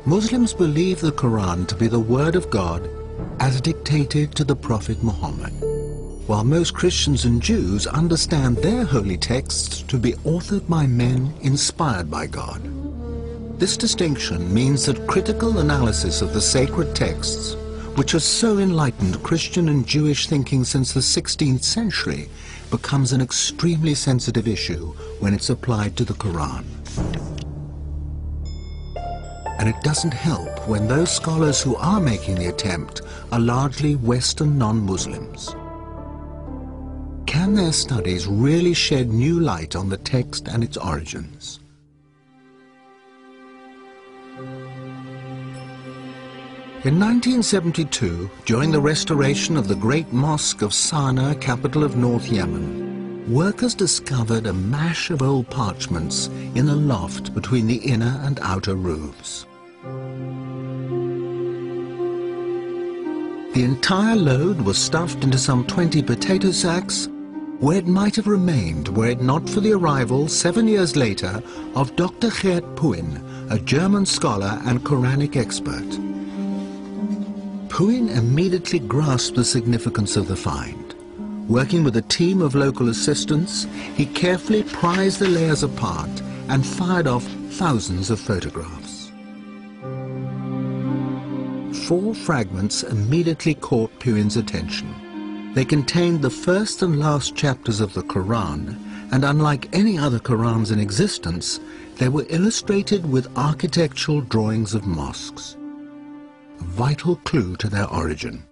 Muslims believe the Quran to be the word of God as dictated to the Prophet Muhammad, while most Christians and Jews understand their holy texts to be authored by men inspired by God. This distinction means that critical analysis of the sacred texts, which has so enlightened Christian and Jewish thinking since the 16th century, becomes an extremely sensitive issue when it's applied to the Quran. And it doesn't help when those scholars who are making the attempt are largely Western non-Muslims. Can their studies really shed new light on the text and its origins? In 1972, during the restoration of the Great Mosque of Sana'a, capital of North Yemen, workers discovered a mash of old parchments in a loft between the inner and outer roofs. The entire load was stuffed into some 20 potato sacks, where it might have remained were it not for the arrival 7 years later of Dr. Geert Puin, a German scholar and Quranic expert. Puin immediately grasped the significance of the find. Working with a team of local assistants, he carefully prized the layers apart and fired off thousands of photographs. 4 fragments immediately caught Puin's attention. They contained the first and last chapters of the Quran, and unlike any other Qurans in existence, they were illustrated with architectural drawings of mosques. A vital clue to their origin.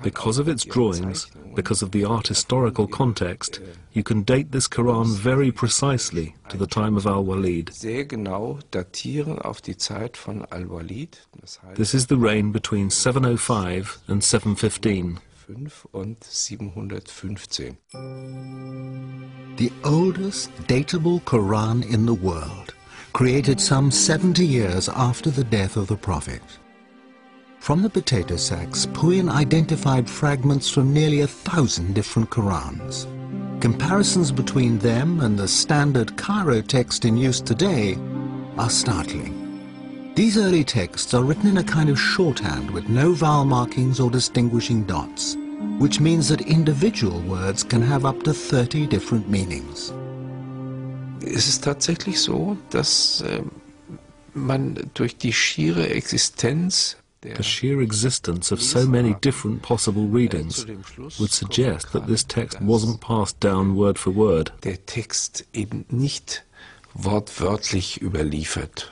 Because of its drawings, because of the art historical context, you can date this Quran very precisely to the time of Al-Walid. This is the reign between 705 and 715. The oldest datable Quran in the world, created some 70 years after the death of the Prophet. From the potato sacks, Puin identified fragments from nearly 1,000 different Qurans. Comparisons between them and the standard Cairo text in use today are startling. These early texts are written in a kind of shorthand with no vowel markings or distinguishing dots, which means that individual words can have up to 30 different meanings. Es ist tatsächlich so, dass man durch die schiere Existenz The sheer existence of so many different possible readings would suggest that this text wasn't passed down word for word. Der Text eben nicht wortwörtlich überliefert.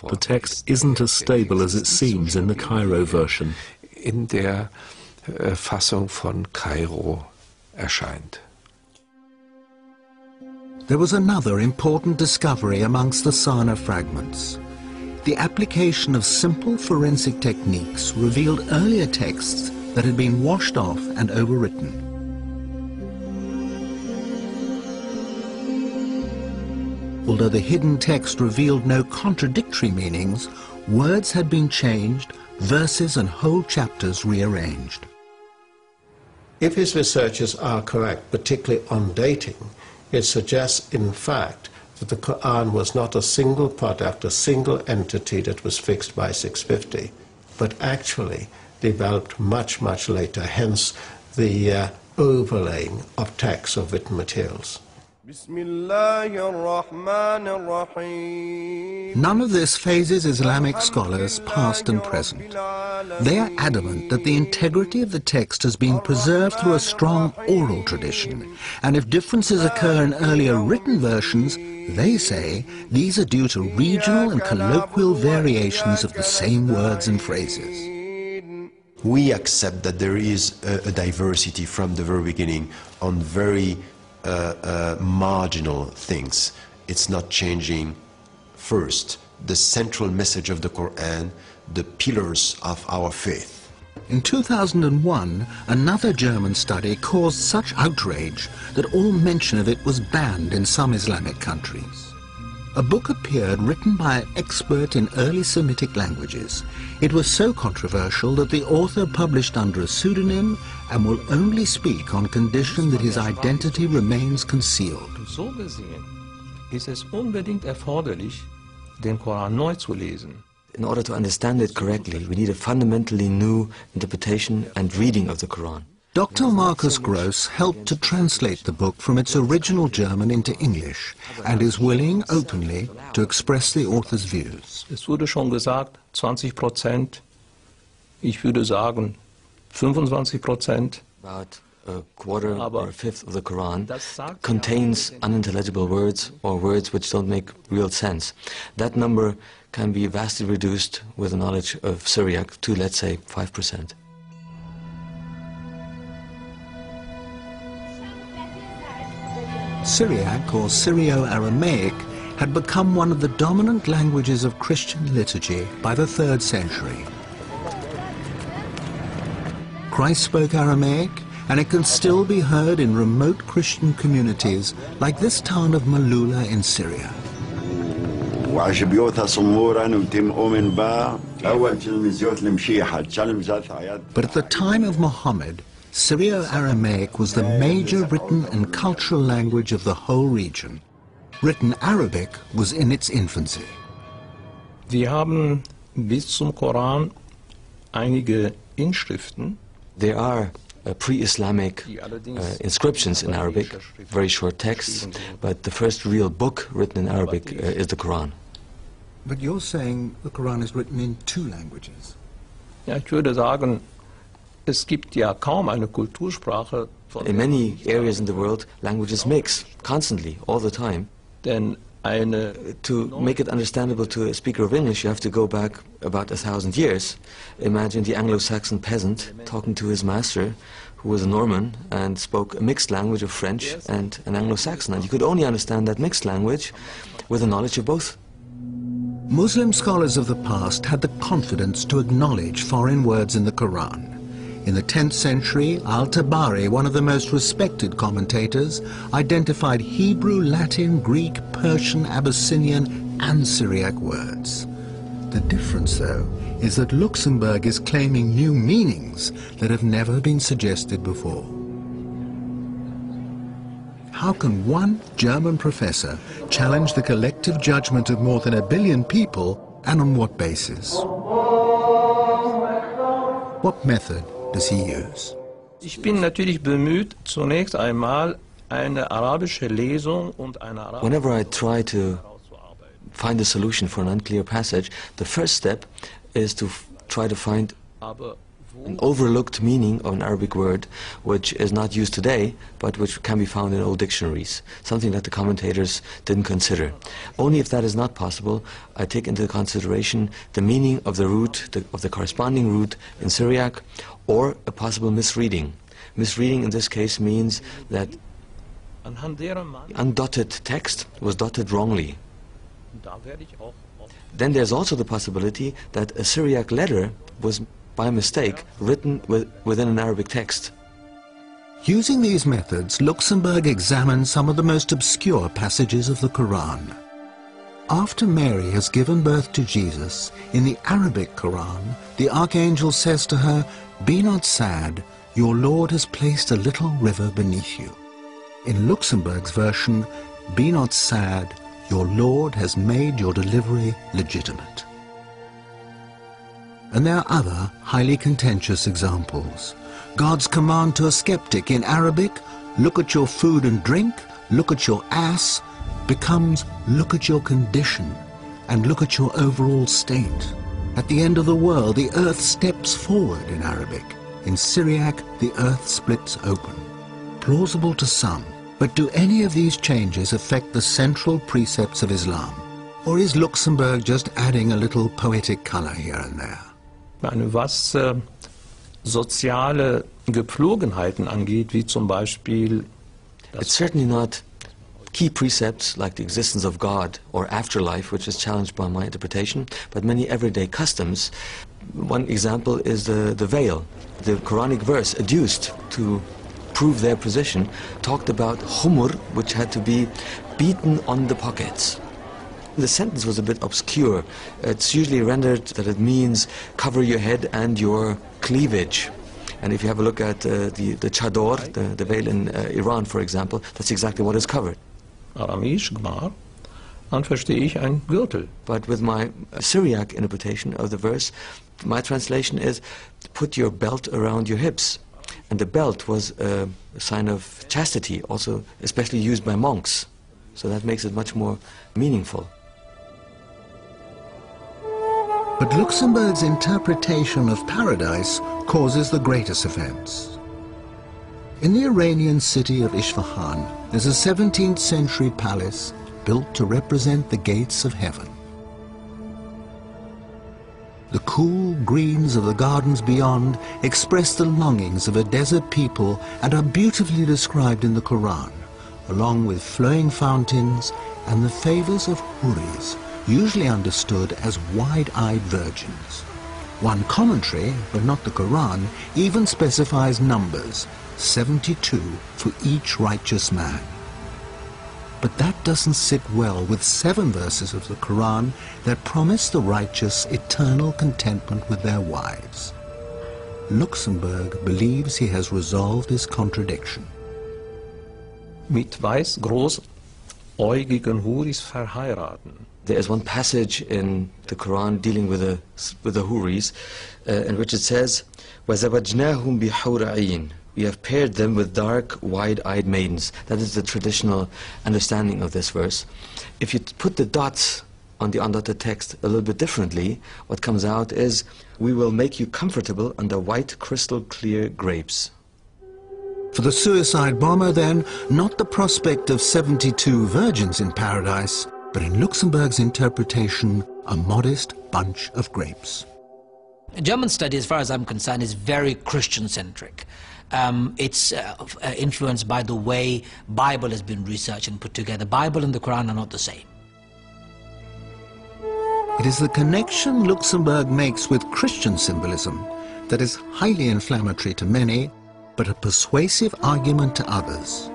The text isn't as stable as it seems in the Cairo version. In der Fassung von Kairo erscheint. There was another important discovery amongst the Sana'a fragments. The application of simple forensic techniques revealed earlier texts that had been washed off and overwritten. Although the hidden text revealed no contradictory meanings, words had been changed, verses and whole chapters rearranged. If his researches are correct, particularly on dating, it suggests, in fact, that the Quran was not a single product, a single entity that was fixed by 650, but actually developed much, much later, hence the overlaying of texts of written materials. None of this phases Islamic scholars, past and present. They are adamant that the integrity of the text has been preserved through a strong oral tradition, and if differences occur in earlier written versions, they say these are due to regional and colloquial variations of the same words and phrases. We accept that there is a diversity from the very beginning on very marginal things. It's not changing first the central message of the Quran, the pillars of our faith. In 2001, another German study caused such outrage that all mention of it was banned in some Islamic countries. A book appeared written by an expert in early Semitic languages. It was so controversial that the author published under a pseudonym and will only speak on condition that his identity remains concealed. So gesehen ist es unbedingt erforderlich, den Koran neu zu lesen. In order to understand it correctly, we need a fundamentally new interpretation and reading of the Quran. Dr. Marcus Gross helped to translate the book from its original German into English and is willing openly to express the author's views. Es wurde schon gesagt, 20%, ich würde sagen 25%. About a quarter or a fifth of the Quran contains unintelligible words or words which don't make real sense. That number can be vastly reduced with the knowledge of Syriac to, let's say, 5%. Syriac, or Syrio-Aramaic, had become one of the dominant languages of Christian liturgy by the 3rd century. Christ spoke Aramaic, and it can still be heard in remote Christian communities like this town of Malula in Syria. But at the time of Muhammad, Syrio-Aramaic was the major written and cultural language of the whole region. Written Arabic was in its infancy. Wir haben bis zum Koran einige Inschriften. There are pre-Islamic inscriptions in Arabic, very short texts, but the first real book written in Arabic is the Quran. But you're saying the Quran is written in 2 languages. Ja, ich würde sagen, es gibt ja kaum eine Kultursprache. In many areas in the world, languages mix constantly, all the time. Denn to make it understandable to a speaker of English, you have to go back about 1,000 years. Imagine the Anglo-Saxon peasant talking to his master, who was a Norman and spoke a mixed language of French and an Anglo-Saxon. And you could only understand that mixed language with a knowledge of both. Muslim scholars of the past had the confidence to acknowledge foreign words in the Quran. In the 10th century, Al-Tabari, one of the most respected commentators, identified Hebrew, Latin, Greek, Persian, Abyssinian, and Syriac words. The difference, though, is that Luxembourg is claiming new meanings that have never been suggested before. How can one German professor challenge the collective judgment of more than 1 billion people, and on what basis? What method does he use? Ich bin natürlich bemüht, zunächst einmal eine arabische Lesung und eine arabische. Whenever I try to find a solution for an unclear passage, the first step is to try to find an overlooked meaning of an Arabic word which is not used today, but which can be found in old dictionaries, something that the commentators didn't consider. Only if that is not possible, I take into consideration the meaning of the root, of the corresponding root in Syriac, or a possible misreading. Misreading in this case means that undotted text was dotted wrongly. Then there's also the possibility that a Syriac letter was by mistake written within an Arabic text. Using these methods, Luxembourg examined some of the most obscure passages of the Quran. After Mary has given birth to Jesus, in the Arabic Quran, the archangel says to her, "Be not sad, your Lord has placed a little river beneath you." In Luxembourg's version, "Be not sad, your Lord has made your delivery legitimate." And there are other highly contentious examples. God's command to a skeptic in Arabic, "Look at your food and drink, look at your ass," becomes "Look at your condition and look at your overall state." At the end of the world, the earth steps forward in Arabic. In Syriac, the earth splits open. Plausible to some, but do any of these changes affect the central precepts of Islam? Or is Luxembourg just adding a little poetic color here and there? Was soziale Gepflogenheiten angeht, wie zum Beispiel It's certainly not key precepts like the existence of God or afterlife, which is challenged by my interpretation, but many everyday customs. One example is the veil. The Quranic verse adduced to prove their position talked about humur, which had to be beaten on the pockets. The sentence was a bit obscure. It's usually rendered that it means cover your head and your cleavage. And if you have a look at the chador, the veil in Iran, for example, that's exactly what is covered. Aramäisch Gmar, Dann verstehe ich ein Gürtel. But with my Syriac interpretation of the verse, my translation is, put your belt around your hips. And the belt was a sign of chastity, also especially used by monks. So that makes it much more meaningful. But Luxemburg's interpretation of paradise causes the greatest offense. In the Iranian city of Isfahan, there's a 17th century palace built to represent the gates of heaven. The cool greens of the gardens beyond express the longings of a desert people and are beautifully described in the Quran, along with flowing fountains and the favors of huris, usually understood as wide-eyed virgins. One commentary, but not the Quran, even specifies numbers, 72 for each righteous man. But that doesn't sit well with 7 verses of the Quran that promise the righteous eternal contentment with their wives. Luxemburg believes he has resolved his contradiction. Mit weiß großäugigen Huris verheiraten. There is one passage in the Quran dealing with the huris, in which it says, وَزَوَجْنَاهُمْ بِحُورَ عِينٍ. We have paired them with dark, wide-eyed maidens. That is the traditional understanding of this verse. If you put the dots on the undotted text a little bit differently, what comes out is, we will make you comfortable under white, crystal-clear grapes. For the suicide bomber, then, not the prospect of 72 virgins in paradise, but in Luxemburg's interpretation, a modest bunch of grapes. German study, as far as I'm concerned, is very Christian-centric. It's influenced by the way Bible has been researched and put together. Bible and the Quran are not the same. It is the connection Luxemburg makes with Christian symbolism that is highly inflammatory to many, but a persuasive argument to others.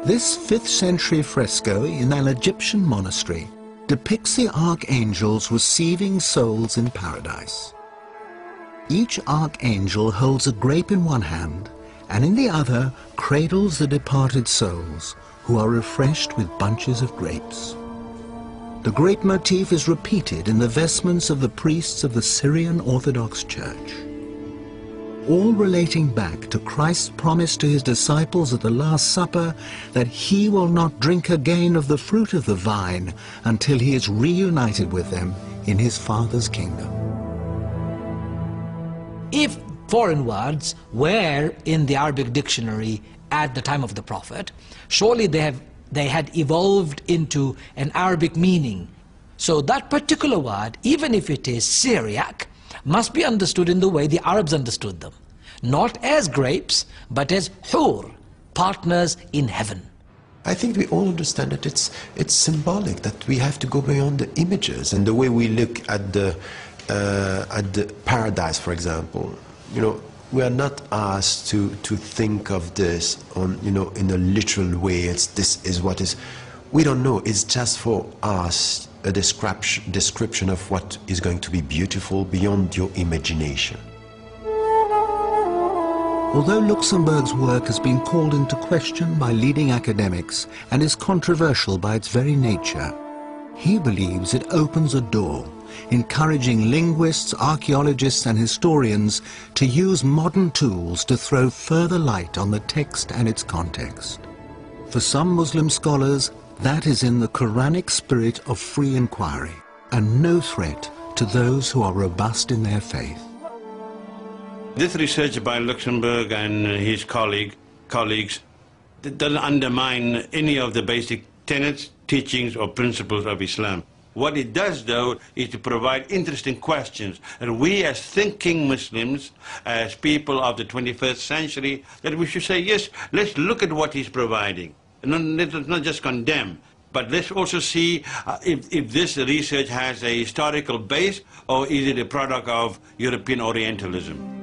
This 5th century fresco in an Egyptian monastery depicts the archangels receiving souls in paradise. Each archangel holds a grape in one hand, and in the other cradles the departed souls, who are refreshed with bunches of grapes. The grape motif is repeated in the vestments of the priests of the Syrian Orthodox Church, all relating back to Christ's promise to his disciples at the Last Supper that he will not drink again of the fruit of the vine until he is reunited with them in his Father's kingdom. If foreign words were in the Arabic dictionary at the time of the Prophet, surely they had evolved into an Arabic meaning. So that particular word, even if it is Syriac, must be understood in the way the Arabs understood them. Not as grapes, but as hur, partners in heaven. I think we all understand that it's symbolic, that we have to go beyond the images and the way we look at the paradise, for example. You know, we are not asked to think of this on, you know, in a literal way. This is what is. We don't know. It's just for us a description of what is going to be beautiful beyond your imagination. Although Luxemburg's work has been called into question by leading academics and is controversial by its very nature, he believes it opens a door, encouraging linguists, archaeologists and historians to use modern tools to throw further light on the text and its context. For some Muslim scholars, that is in the Quranic spirit of free inquiry and no threat to those who are robust in their faith. This research by Luxemburg and his colleagues doesn't undermine any of the basic tenets, teachings or principles of Islam. What it does, though, is to provide interesting questions. And we as thinking Muslims, as people of the 21st century, that we should say, yes, let's look at what he's providing. And let's not just condemn, but let's also see if this research has a historical base or is it a product of European Orientalism.